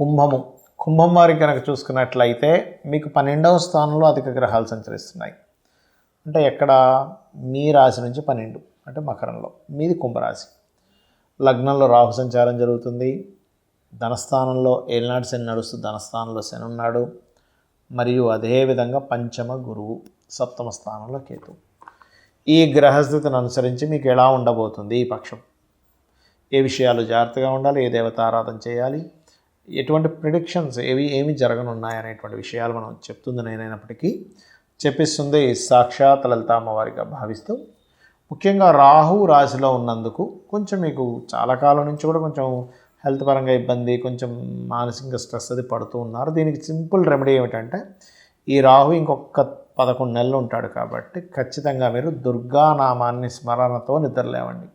కుంభం వారికి కనుక చూసుకున్నట్లయితే మీకు 12వ స్థానంలో అధిక గ్రహాలు సంచరిస్తున్నాయి. అంటే ఎక్కడ? మీ రాశి నుంచి 12 అంటే మకరంలో, మీది కుంభరాశి. లగ్నంలో రాహు సంచారం జరుగుతుంది. ధనస్థానంలో ఏలినాటి శని నడుస్తూ ధనస్థానంలో శని ఉన్నాడు. మరియు అదేవిధంగా పంచమ గురువు, సప్తమ స్థానంలో కేతు. ఈ గ్రహస్థితిని అనుసరించి మీకు ఎలా ఉండబోతుంది ఈ పక్షం, ఏ విషయాలు జాగ్రత్తగా ఉండాలి, ఏ దేవతారాధన చేయాలి, ఎటువంటి ప్రిడిక్షన్స్ ఏమి జరగనున్నాయి అనేటువంటి విషయాలు మనం చెప్తుంది నేనైనప్పటికీ చెప్పిస్తుంది సాక్షాత్ లలిత అమ్మవారిగా భావిస్తూ, ముఖ్యంగా రాహు రాశిలో ఉన్నందుకు కొంచెం మీకు చాలా కాలం నుంచి కూడా కొంచెం హెల్త్ పరంగా ఇబ్బంది, కొంచెం మానసిక స్ట్రెస్ అది పడుతూ ఉన్నారు. దీనికి సింపుల్ రెమెడీ ఏమిటంటే, ఈ రాహు ఇంకొక 11 నెలలు ఉంటాడు కాబట్టి ఖచ్చితంగా మీరు దుర్గానామాన్ని స్మరణతో నిద్రలేవండి,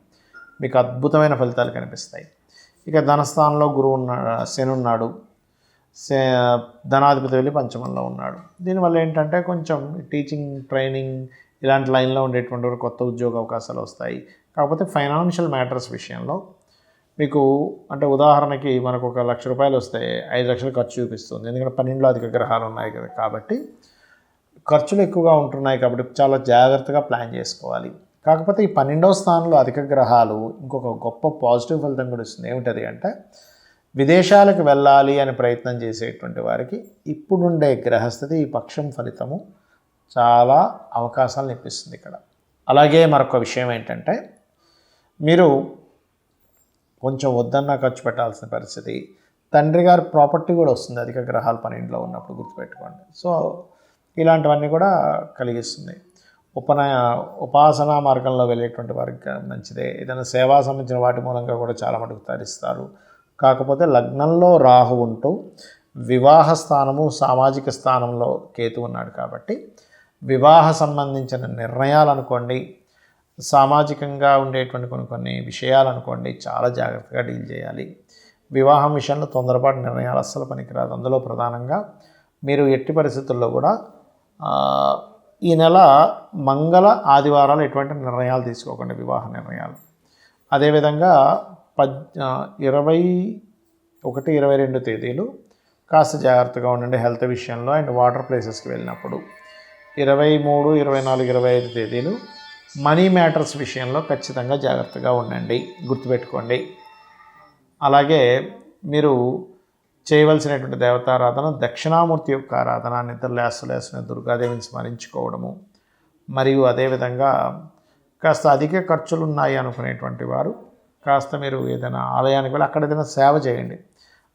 మీకు అద్భుతమైన ఫలితాలు కనిపిస్తాయి. ఇక ధనస్థానంలో గురువు శని ఉన్నాడు, ధనాధిపతి వెళ్ళి పంచమంలో ఉన్నాడు. దీనివల్ల ఏంటంటే కొంచెం టీచింగ్ ట్రైనింగ్ ఇలాంటి లైన్లో ఉండేటువంటి కొత్త ఉద్యోగ అవకాశాలు వస్తాయి. కాకపోతే ఫైనాన్షియల్ మ్యాటర్స్ విషయంలో మీకు అంటే ఉదాహరణకి మనకు ఒక ₹1,00,000 వస్తే 5 లక్షలు ఖర్చు చూపిస్తుంది. ఎందుకంటే 12లో అధిక గ్రహాలు ఉన్నాయి కదా, కాబట్టి ఖర్చులు ఎక్కువగా ఉంటున్నాయి. కాబట్టి చాలా జాగ్రత్తగా ప్లాన్ చేసుకోవాలి. కాకపోతే ఈ 12వ స్థానంలో అధిక గ్రహాలు ఇంకొక గొప్ప పాజిటివ్ ఫలితం కూడా ఇస్తుంది. ఏమిటది అంటే, విదేశాలకు వెళ్ళాలి అని ప్రయత్నం చేసేటువంటి వారికి ఇప్పుడుండే గ్రహస్థితి ఈ పక్షం ఫలితము చాలా అవకాశాలను ఇప్పిస్తుంది ఇక్కడ. అలాగే మరొక విషయం ఏంటంటే, మీరు కొంచెం వద్దన్నా ఖర్చు పెట్టాల్సిన పరిస్థితి, తండ్రి గారి ప్రాపర్టీ కూడా వస్తుంది అధిక గ్రహాలు 12లో ఉన్నప్పుడు, గుర్తుపెట్టుకోండి. సో ఇలాంటివన్నీ కూడా కలిగిస్తుంది. ఉపాసనా మార్గంలో వెళ్ళేటువంటి వారికి మంచిదే. ఏదైనా సేవా సంబంధించిన వాటి మూలంగా కూడా చాలా మటుకు తరిస్తారు. కాకపోతే లగ్నంలో రాహు ఉంటూ వివాహ స్థానము, సామాజిక స్థానంలో కేతు ఉన్నాడు కాబట్టి వివాహ సంబంధించిన నిర్ణయాలు అనుకోండి, సామాజికంగా ఉండేటువంటి కొన్ని విషయాలు అనుకోండి, చాలా జాగ్రత్తగా డీల్ చేయాలి. వివాహం విషయంలో తొందరపాటు నిర్ణయాలు అస్సలు పనికిరాదు. అందులో ప్రధానంగా మీరు ఎట్టి పరిస్థితుల్లో కూడా ఈ నెల మంగళ ఆదివారాలు ఎటువంటి నిర్ణయాలు తీసుకోకండి, వివాహ నిర్ణయాలు. అదేవిధంగా 21, 22 తేదీలు కాస్త జాగ్రత్తగా ఉండండి హెల్త్ విషయంలో అండ్ వాటర్ ప్లేసెస్కి వెళ్ళినప్పుడు. 23, 24, 25 తేదీలు మనీ మ్యాటర్స్ విషయంలో ఖచ్చితంగా జాగ్రత్తగా ఉండండి, గుర్తుపెట్టుకోండి. అలాగే మీరు చేయవలసినటువంటి దేవతారాధన దక్షిణామూర్తి యొక్క ఆరాధన, నిద్రలేస్తలేస్తున్న దుర్గాదేవిని స్మరించుకోవడము. మరియు అదేవిధంగా కాస్త అధిక ఖర్చులు ఉన్నాయి అనుకునేటువంటి వారు కాస్త మీరు ఏదైనా ఆలయానికి వెళ్ళి అక్కడ ఏదైనా సేవ చేయండి.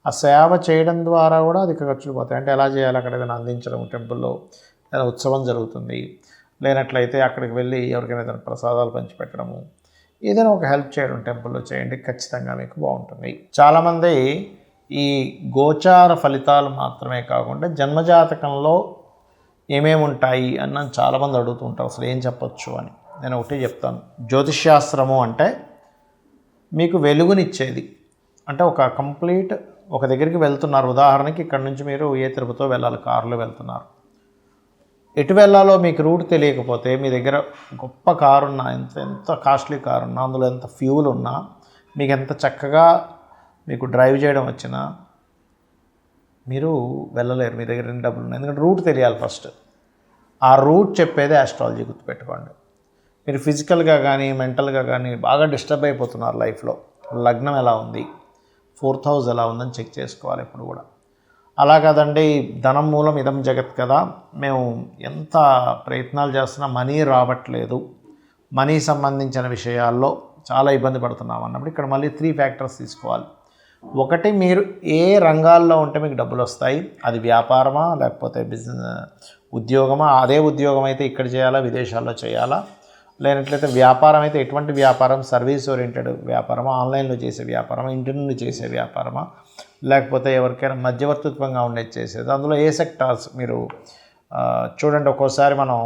ఆ సేవ చేయడం ద్వారా కూడా అధిక ఖర్చులు పోతాయి. అంటే ఎలా చేయాలి? అక్కడ ఏదైనా అందించడం, టెంపుల్లో ఏదైనా ఉత్సవం జరుగుతుంది, లేనట్లయితే అక్కడికి వెళ్ళి ఎవరికైనా ఏదైనా ప్రసాదాలు పంచిపెట్టడము, ఏదైనా ఒక హెల్ప్ చేయడం టెంపుల్లో చేయండి, ఖచ్చితంగా మీకు బాగుంటుంది. చాలామంది ఈ గోచార ఫలితాలు మాత్రమే కాకుండా జన్మజాతకంలో ఏమేమి ఉంటాయి అన్న చాలామంది అడుగుతూ ఉంటారు, అసలు ఏం చెప్పొచ్చు అని. నేను ఒకటే చెప్తాను. జ్యోతిష్శాస్త్రము అంటే మీకు వెలుగునిచ్చేది. అంటే ఒక కంప్లీట్ ఒక దగ్గరికి వెళ్తున్నారు, ఉదాహరణకి ఇక్కడ నుంచి మీరు ఏ తిరుపతితో వెళ్ళాలి, కారులో వెళ్తున్నారు. ఎటు వెళ్ళాలో మీకు రూట్ తెలియకపోతే మీ దగ్గర గొప్ప కారు ఉన్నా, ఎంత కాస్ట్లీ కారు ఉన్నా, అందులో ఎంత ఫ్యూల్ ఉన్నా, మీకు ఎంత చక్కగా మీకు డ్రైవ్ చేయడం వచ్చినా మీరు వెళ్ళలేరు, మీ దగ్గర ఎన్ని డబ్బులు ఉన్నాయి. ఎందుకంటే రూట్ తెలియాలి ఫస్ట్. ఆ రూట్ చెప్పేదే ఆస్ట్రాలజీ, గుర్తుపెట్టుకోండి. మీరు ఫిజికల్గా కానీ మెంటల్గా కానీ బాగా డిస్టర్బ్ అయిపోతున్నారు లైఫ్లో. లగ్నం ఎలా ఉంది, 4th హౌస్ ఎలా ఉందని చెక్ చేసుకోవాలి ఎప్పుడు కూడా. అలా కాదండి, ధనం మూలం ఇదం జగత్ కదా, మేము ఎంత ప్రయత్నాలు చేస్తున్నా మనీ రావట్లేదు, మనీ సంబంధించిన విషయాల్లో చాలా ఇబ్బంది పడుతున్నాం అన్నప్పుడు ఇక్కడ మళ్ళీ 3 ఫ్యాక్టర్స్ తీసుకోవాలి. ఒకటి, మీరు ఏ రంగాల్లో ఉంటే మీకు డబ్బులు వస్తాయి, అది వ్యాపారమా లేకపోతే ఉద్యోగమా, అదే ఉద్యోగం అయితే ఇక్కడ చేయాలా విదేశాల్లో చేయాలా, లేనట్లయితే వ్యాపారం అయితే ఎటువంటి వ్యాపారం, సర్వీస్ ఓరియంటెడ్ వ్యాపారమా, ఆన్లైన్లో చేసే వ్యాపారమా, ఇంటి నుండి చేసే వ్యాపారమా, లేకపోతే ఎవరికైనా మధ్యవర్తిత్వంగా ఉండేది చేసేది. అందులో ఏ సెక్టార్స్ మీరు చూడండి. ఒక్కోసారి మనం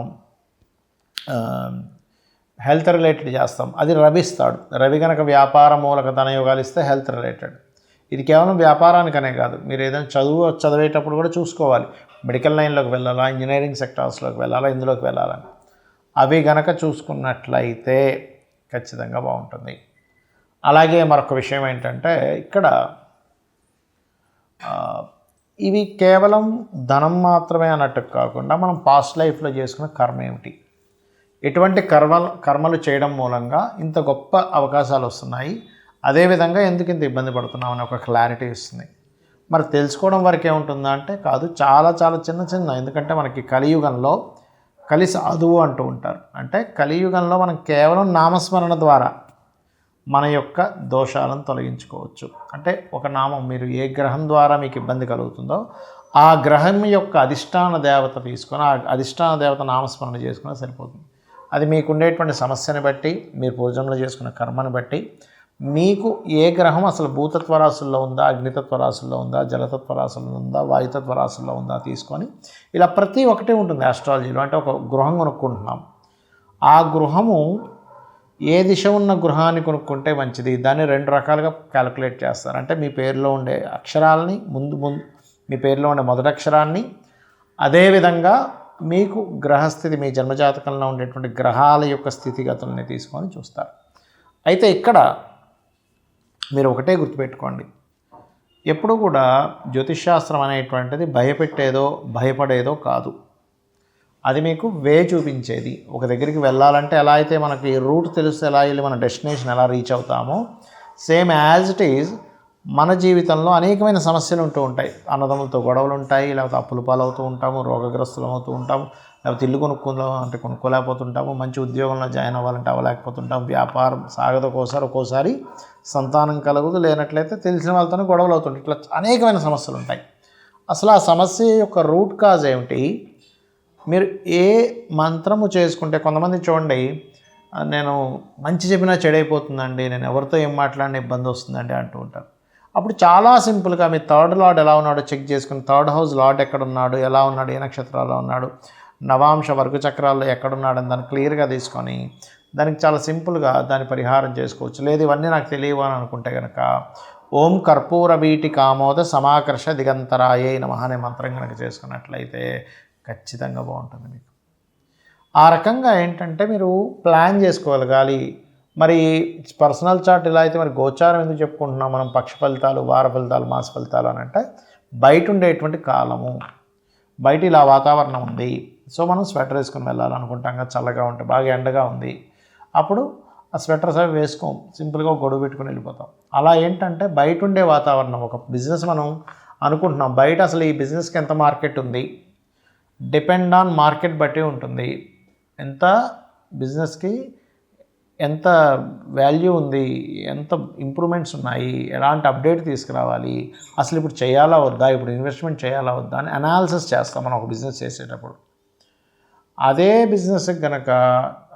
హెల్త్ రిలేటెడ్ చేస్తాం, అది రవి ఇస్తాడు. రవి కనుక వ్యాపార మూలక ధనయోగాలు ఇస్తే హెల్త్ రిలేటెడ్. ఇది కేవలం వ్యాపారానికనే కాదు, మీరు ఏదైనా చదివేటప్పుడు కూడా చూసుకోవాలి, మెడికల్ లైన్లోకి వెళ్ళాలా, ఇంజనీరింగ్ సెక్టార్స్లోకి వెళ్ళాలా, ఇందులోకి వెళ్ళాలని. అవి గనక చూసుకున్నట్లయితే ఖచ్చితంగా బాగుంటుంది. అలాగే మరొక విషయం ఏంటంటే, ఇక్కడ ఇవి కేవలం ధనం మాత్రమే అన్నట్టు కాకుండా మనం పాస్ట్ లైఫ్లో చేసుకున్న కర్మ ఏమిటి, ఎటువంటి కర్మలు చేయడం మూలంగా ఇంత గొప్ప అవకాశాలు వస్తున్నాయి, అదేవిధంగా ఎందుకు ఇంత ఇబ్బంది పడుతున్నామని ఒక క్లారిటీ ఇస్తుంది. మరి తెలుసుకోవడం వరకే ఉంటుందా అంటే కాదు, చాలా చాలా చిన్న ఎందుకంటే మనకి కలియుగంలో కలి సాధువు అంటూ ఉంటారు. అంటే కలియుగంలో మనం కేవలం నామస్మరణ ద్వారా మన యొక్క దోషాలను తొలగించుకోవచ్చు. అంటే ఒక నామం, మీరు ఏ గ్రహం ద్వారా మీకు ఇబ్బంది కలుగుతుందో ఆ గ్రహం యొక్క అధిష్టాన దేవత తీసుకొని ఆ అధిష్టాన దేవత నామస్మరణ చేసుకుని సరిపోతుంది. అది మీకు ఉండేటువంటి సమస్యని బట్టి, మీరు పూజంలో చేసుకున్న కర్మని బట్టి, మీకు ఏ గ్రహం అసలు భూతత్వ రాశుల్లో ఉందా, అగ్నితత్వ రాశుల్లో ఉందా, జలతత్వ రాశుల్లో ఉందా, వాయుతత్వ రాశుల్లో ఉందా తీసుకొని ఇలా ప్రతి ఒక్కటి ఉంటుంది ఆస్ట్రాలజీలో. అంటే ఒక గృహం కొనుక్కుంటున్నాం, ఆ గృహము ఏ దిశ ఉన్న గృహాన్ని కొనుక్కుంటే మంచిది, దాన్ని 2 రకాలుగా క్యాలిక్యులేట్ చేస్తారు. అంటే మీ పేరులో ఉండే అక్షరాలని ముందు మీ పేరులో ఉండే మొదటి అక్షరాన్ని, అదేవిధంగా మీకు గ్రహస్థితి, మీ జన్మజాతకంలో ఉండేటువంటి గ్రహాల యొక్క స్థితిగతుల్ని తీసుకొని చూస్తారు. అయితే ఇక్కడ మీరు ఒకటే గుర్తుపెట్టుకోండి, ఎప్పుడు కూడా జ్యోతిష్శాస్త్రం అనేటువంటిది భయపెట్టేదో భయపడేదో కాదు. అది మీకు వే చూపించేది. ఒక దగ్గరికి వెళ్ళాలంటే ఎలా అయితే మనకి రూట్ తెలిస్తే ఎలా వెళ్ళి మన డెస్టినేషన్ ఎలా రీచ్ అవుతామో, సేమ్ యాజ్ ఇట్ ఈజ్ మన జీవితంలో అనేకమైన సమస్యలు ఉంటూ ఉంటాయి. అన్నదమ్ములతో గొడవలు ఉంటాయి, లేకపోతే అప్పుల పాలవుతూ ఉంటాము, రోగగ్రస్తులం అవుతూ ఉంటాము, లేకపోతే ఇల్లు కొనుక్కోలేకపోతుంటాము, మంచి ఉద్యోగంలో జాయిన్ అవ్వాలంటే అవ్వలేకపోతుంటాం, వ్యాపారం సాగదు, ఒక్కోసారి సంతానం కలగదు, లేనట్లయితే తెలిసిన వాళ్ళతోనే గొడవలు అవుతుంటాయి. ఇట్లా అనేకమైన సమస్యలు ఉంటాయి. అసలు ఆ సమస్య యొక్క రూట్ కాజ్ ఏమిటి, మీరు ఏ మంత్రము చేసుకుంటే, కొంతమంది చూడండి, నేను మంచి చెప్పినా చెడైపోతుందండి, నేను ఎవరితో ఏం మాట్లాడినా ఇబ్బంది వస్తుందండి అంటూ ఉంటారు. అప్పుడు చాలా సింపుల్గా మీ 3rd లార్డ్ ఎలా ఉన్నాడో చెక్ చేసుకుని, 3rd హౌస్ లార్డ్ ఎక్కడున్నాడు, ఎలా ఉన్నాడు, ఏ నక్షత్రాల్లో ఉన్నాడు, నవాంశ వర్గ చక్రాల్లో ఎక్కడున్నాడని దాన్ని క్లియర్గా తీసుకొని దానికి చాలా సింపుల్గా దాన్ని పరిహారం చేసుకోవచ్చు. లేదు ఇవన్నీ నాకు తెలియవు అని అనుకుంటే కనుక ఓం కర్పూర బీటి కామోద సమాకర్ష దిగంతరాయే నమః అనే మంత్రం కనుక చేసుకున్నట్లయితే ఖచ్చితంగా బాగుంటుంది మీకు. ఆ రకంగా ఏంటంటే మీరు ప్లాన్ చేసుకోగలగాలి. మరి పర్సనల్ చార్ట్ ఇలా అయితే మరి గోచారం ఎందుకు చెప్పుకుంటున్నాం మనం, పక్ష ఫలితాలు, వార ఫలితాలు, మాస ఫలితాలు అని అంటే బయట ఉండేటువంటి కాలము, బయట ఇలా వాతావరణం ఉంది, సో మనం స్వెటర్ వేసుకొని వెళ్ళాలనుకుంటాం కదా, చల్లగా ఉంటే, బాగా ఎండగా ఉంది, అప్పుడు ఆ స్వెటర్స్ అవి వేసుకోం, సింపుల్గా గొడుగు పెట్టుకుని వెళ్ళిపోతాం. అలా ఏంటంటే బయట ఉండే వాతావరణం, ఒక బిజినెస్ మనం అనుకుంటున్నాం, బయట అసలు ఈ బిజినెస్కి ఎంత మార్కెట్ ఉంది, డిపెండ్ ఆన్ మార్కెట్ బట్టి ఉంటుంది. ఎంత బిజినెస్కి ఎంత వాల్యూ ఉంది, ఎంత ఇంప్రూవ్మెంట్స్ ఉన్నాయి, ఎలాంటి అప్డేట్ తీసుకురావాలి, అసలు ఇప్పుడు చేయాలా వద్దా, ఇప్పుడు ఇన్వెస్ట్మెంట్ చేయాలా వద్దా అని అనాలిసిస్ చేస్తాం మనం ఒక బిజినెస్ చేసేటప్పుడు. అదే బిజినెస్కి కనుక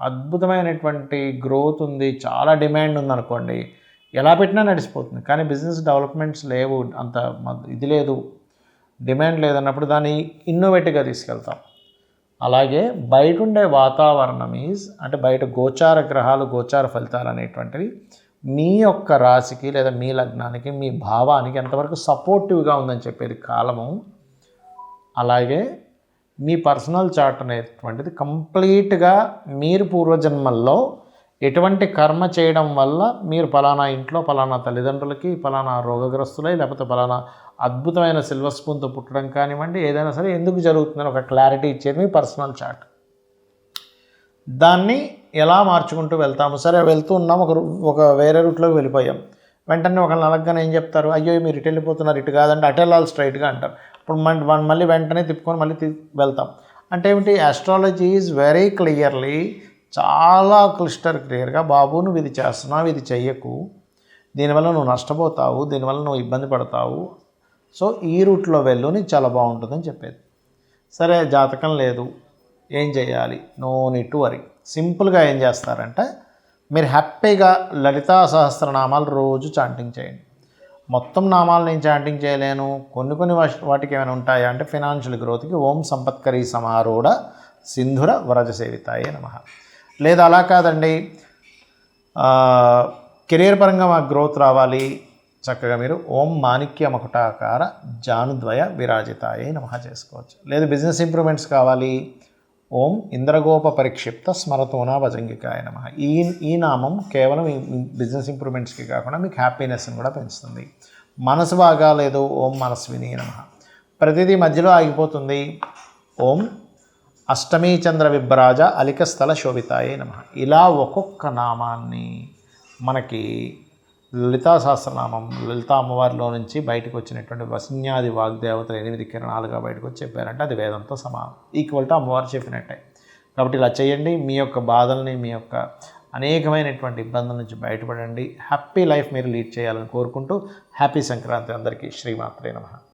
అద్భుతమైనటువంటి గ్రోత్ ఉంది, చాలా డిమాండ్ ఉందనుకోండి, ఎలా పెట్టినా నడిచిపోతుంది. కానీ బిజినెస్ డెవలప్మెంట్స్ లేవు, అంత ఇది లేదు, డిమాండ్ లేదన్నప్పుడు దాన్ని ఇన్నోవేటివ్గా తీసుకెళ్తాం. అలాగే బయట ఉండే వాతావరణం అంటే బయట గోచార గ్రహాలు, గోచార ఫలితాలు అనేటువంటివి మీ యొక్క రాశికి లేదా మీ లగ్నానికి, మీ భావానికి ఎంతవరకు సపోర్టివ్గా ఉందని చెప్పేది కాలము. అలాగే మీ పర్సనల్ చార్ట్ అనేటువంటిది కంప్లీట్గా మీరు పూర్వజన్మల్లో ఎటువంటి కర్మ చేయడం వల్ల మీరు ఫలానా ఇంట్లో ఫలానా తల్లిదండ్రులకి ఫలానా రోగగ్రస్తులై, లేకపోతే ఫలానా అద్భుతమైన సిల్వర్ స్పూన్తో పుట్టడం కానివ్వండి, ఏదైనా సరే ఎందుకు జరుగుతుందని ఒక క్లారిటీ ఇచ్చేది మీ పర్సనల్ చార్ట్. దాన్ని ఎలా మార్చుకుంటూ వెళ్తాము. సరే వెళ్తూ ఉన్నాం, ఒక వేరే రూట్లోకి వెళ్ళిపోయాం, వెంటనే ఒకళ్ళు అలగ్గానే ఏం చెప్తారు, అయ్యో మీరు ఇటు వెళ్ళిపోతున్నారు, ఇటు కాదంటే అటు వెళ్ళాలి స్ట్రైట్గా అంటారు. ఇప్పుడు మళ్ళీ వెంటనే తిప్పుకొని మళ్ళీ వెళ్తాం. అంటే ఏమిటి, ఆస్ట్రాలజీ ఈజ్ వెరీ క్లియర్లీ, చాలా క్లియర్గా, బాబు నువ్వు ఇది చేస్తున్నావు, ఇది చెయ్యకు, దీనివల్ల నువ్వు నష్టపోతావు, దీనివల్ల నువ్వు ఇబ్బంది పడతావు, సో ఈ రూట్లో వెళ్ళు, నీకు చాలా బాగుంటుందని చెప్పేది. సరే జాతకం లేదు, ఏం చేయాలి, నో నీడ్ టు వరీ. సింపుల్గా ఏం చేస్తారంటే మీరు హ్యాపీగా లలితా సహస్రనామాలు రోజు చాంటింగ్ చేయండి. మొత్తం నామాలు నేను చాంటింగ్ చేయలేను, కొన్ని వాటికి ఏమైనా ఉంటాయా అంటే ఫినాన్షియల్ గ్రోత్కి ఓం సంపత్కరీ సమారూఢ సింధుర వరజ సేవితాయే నమః. లేదా అలా కాదండి, కెరీర్ పరంగా మాకు గ్రోత్ రావాలి, చక్కగా మీరు ఓం మాణిక్య మకుటాకార జానుద్వయ విరాజితాయే నమః చేసుకోవచ్చు. లేదు బిజినెస్ ఇంప్రూవ్మెంట్స్ కావాలి, ఓం ఇంద్రగోప పరిక్షిప్త స్మరతోనా భజంగికాయ నమః. ఈ నామం కేవలం బిజినెస్ ఇంప్రూవ్మెంట్స్కి కాకుండా మీకు హ్యాపీనెస్ని కూడా పెంచుతుంది. మనసు బాగాలేదు, ఓం మనస్విని నమః. ప్రతిదీ మధ్యలో ఆగిపోతుంది, ఓం అష్టమీ చంద్ర విభ్రాజ అలిక స్థల శోభితాయే నమః. ఇలా ఒక్కొక్క నామాన్ని మనకి లలితా సహస్రనామం, లలితా అమ్మవారిలో నుంచి బయటకు వచ్చినటువంటి వసిన్యాది వాగ్దేవతలు 8 కిరణాలుగా బయటకు వచ్చి చెప్పారంటే అది వేదంతో సమానం, ఈక్వల్ టు అమ్మవారు చెప్పినట్టే. కాబట్టి ఇలా చేయండి, మీ యొక్క బాధల్ని, మీ యొక్క అనేకమైనటువంటి ఇబ్బందుల నుంచి బయటపడండి, హ్యాపీ లైఫ్ మీరు లీడ్ చేయాలని కోరుకుంటూ హ్యాపీ సంక్రాంతి అందరికీ. శ్రీమాత్రే నమః.